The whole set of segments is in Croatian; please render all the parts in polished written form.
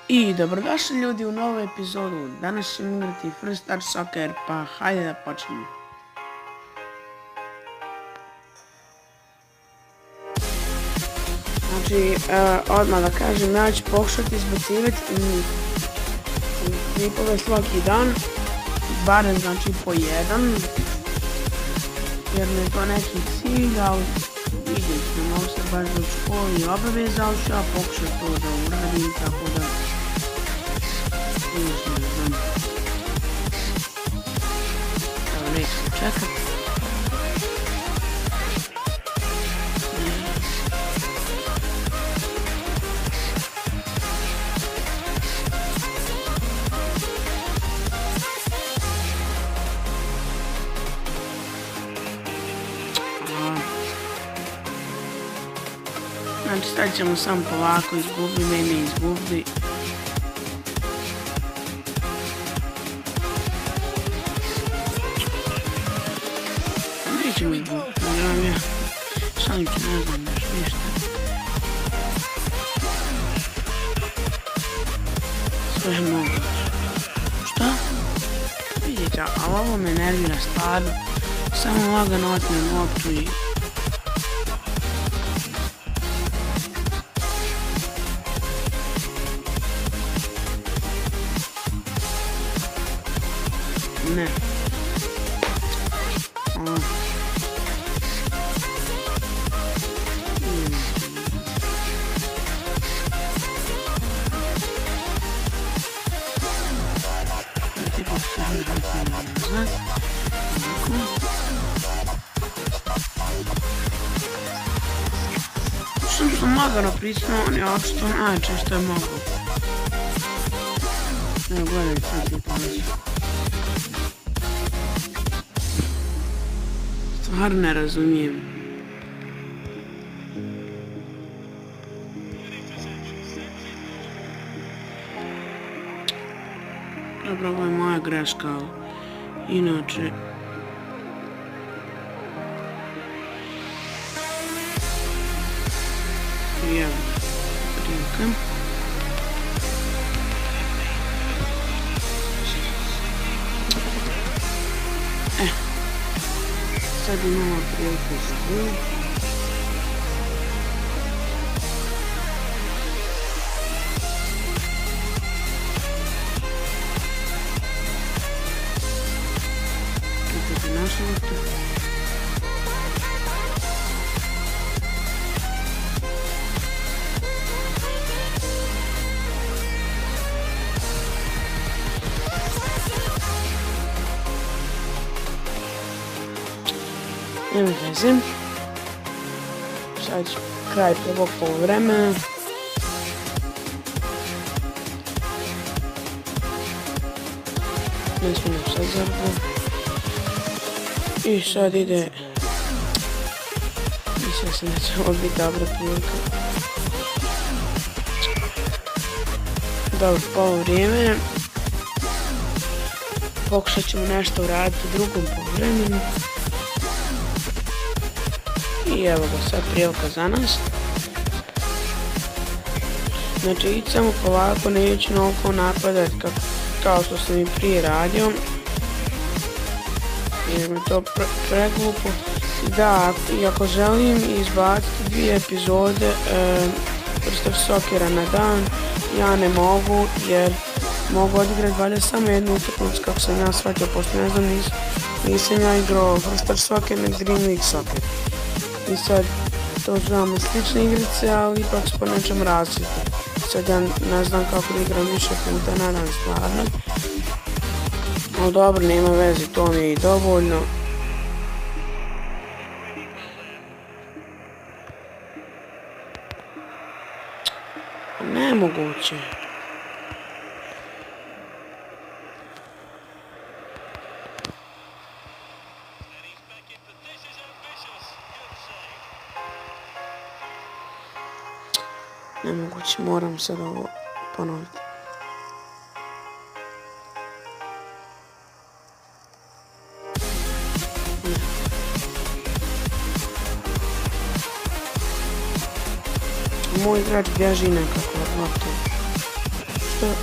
I dobrodošli ljudi u novu epizodu. Danas ćemo igrati First Star Soccer, pa hajde da počnemo. Znači, odmah da kažem, ja ću pokušati izbacivati klipove svaki dan, barem znači po jedan, jer mi je to neki cilj, ali vidjet ćemo, mogu se baš do školi obaveza, ali ću ja pokušati to da uradim, tako da ne znam. Evo, nećemo čekati. Znači sad ćemo samo polako izgubiti, ne izgubiti. Nećemo izgubiti, ne ja. Šalim ću, ne znam još ništa. Sve je moguće. Šta? Vidite, ali ovo me nervira stvarno. Samo lagano otmem loptu i... Ne. Sam lagano prisnuo, on je očito najče što je mogu. Evo gledaj sad ti pomoći. Stvarno ne razumijem. Dobro, ovo je moja greška, ali inače... Evo, prilika. Sad imamo priliku za gol. Kako je naša lopta? Nema veze. Sad kraj prvog poluvremena. Ne smijem sad zarbu. I sad ide... Mislio sam da će ovo biti dobra prilika. Dobro, poluvrijeme. Pokušat ćemo nešto uraditi u drugom poluvremenu. I evo ga sad prilika za nas. Znači ići samo polako, neću noliko napadati kao što sam i prije radio. Jer mi to preglupo. Da, i ako želim izbaciti 2 epizode First Star Soccera na dan, ja ne mogu jer mogu odigrati valjda samo jednu utakmicu kako sam ja shvatio, pošto ne znam, nisam ja igrao First Star Soccer nego Dream League Soccer. I sad, to su nam slične igrice, ali ipak su po nečem različite. Sad ja ne znam kako da igram više puta na dan stvarno. Ali dobro, nema veze, to mi je i dovoljno. Nemoguće. Nemoguće, moram sad ovo ponoviti. Moj igrač bježi nekako od lopte. nešto.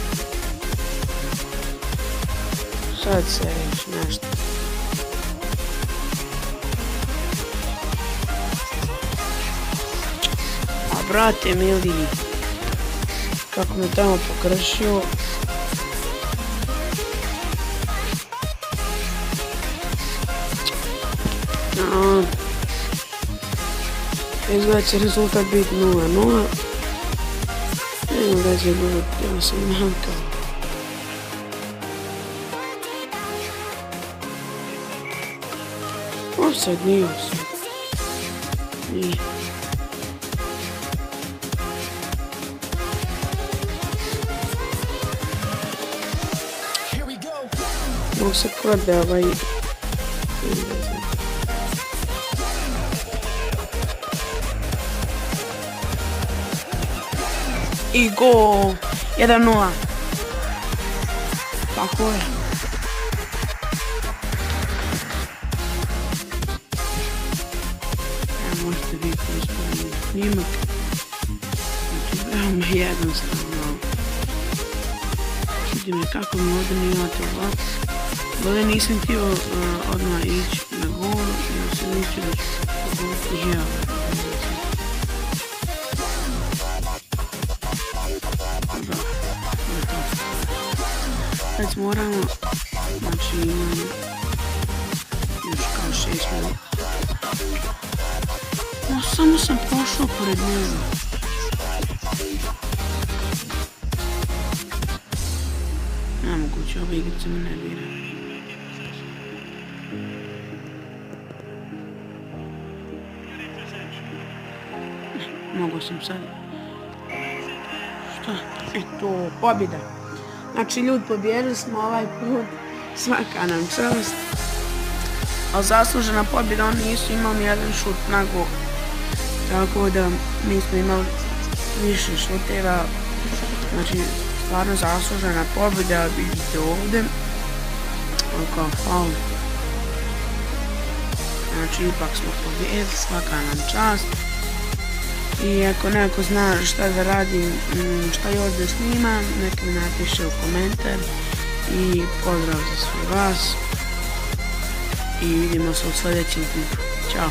Sad se reći nešto. A brate mili, kako me tamo pokršio. Izgleda će rezultat biti 0-0. Nema veze ljudi, ja sam nankao. Offside, nije offside. Nije. Mogu se prode ovaj... I gol! 1-0. Tako je. Možete vi usporediti snimak. Znači, veoma jednostavno. Čuti me kako mi ovdje ne imate ovako. Ovdje nisam htio odmah ići na gol, jer sam mislio da ću pogoditi žeo. Sad moramo, znači imam još kao 6 minuta. Samo sam prošao pored njega. Nemoguće, ove igrice me nerviraju. Mogu sam sad. Šta? Eto, pobjeda. Znači, ljudi, pobjedili smo ovaj put. Svaka nam čast. Ali zaslužena pobjeda, oni nisu imali jedan šut na gol. Tako da mi smo imali više šuteva. Znači, stvarno zaslužena pobjeda, vidite ovdje. Kao faul. Znači, ipak smo pobjedili, svaka nam čast. I ako neko zna šta da radim, šta još da snimam, neka mi napiše u komentar. I pozdrav za sve vas. I vidimo se u sljedećem klipu. Ćao.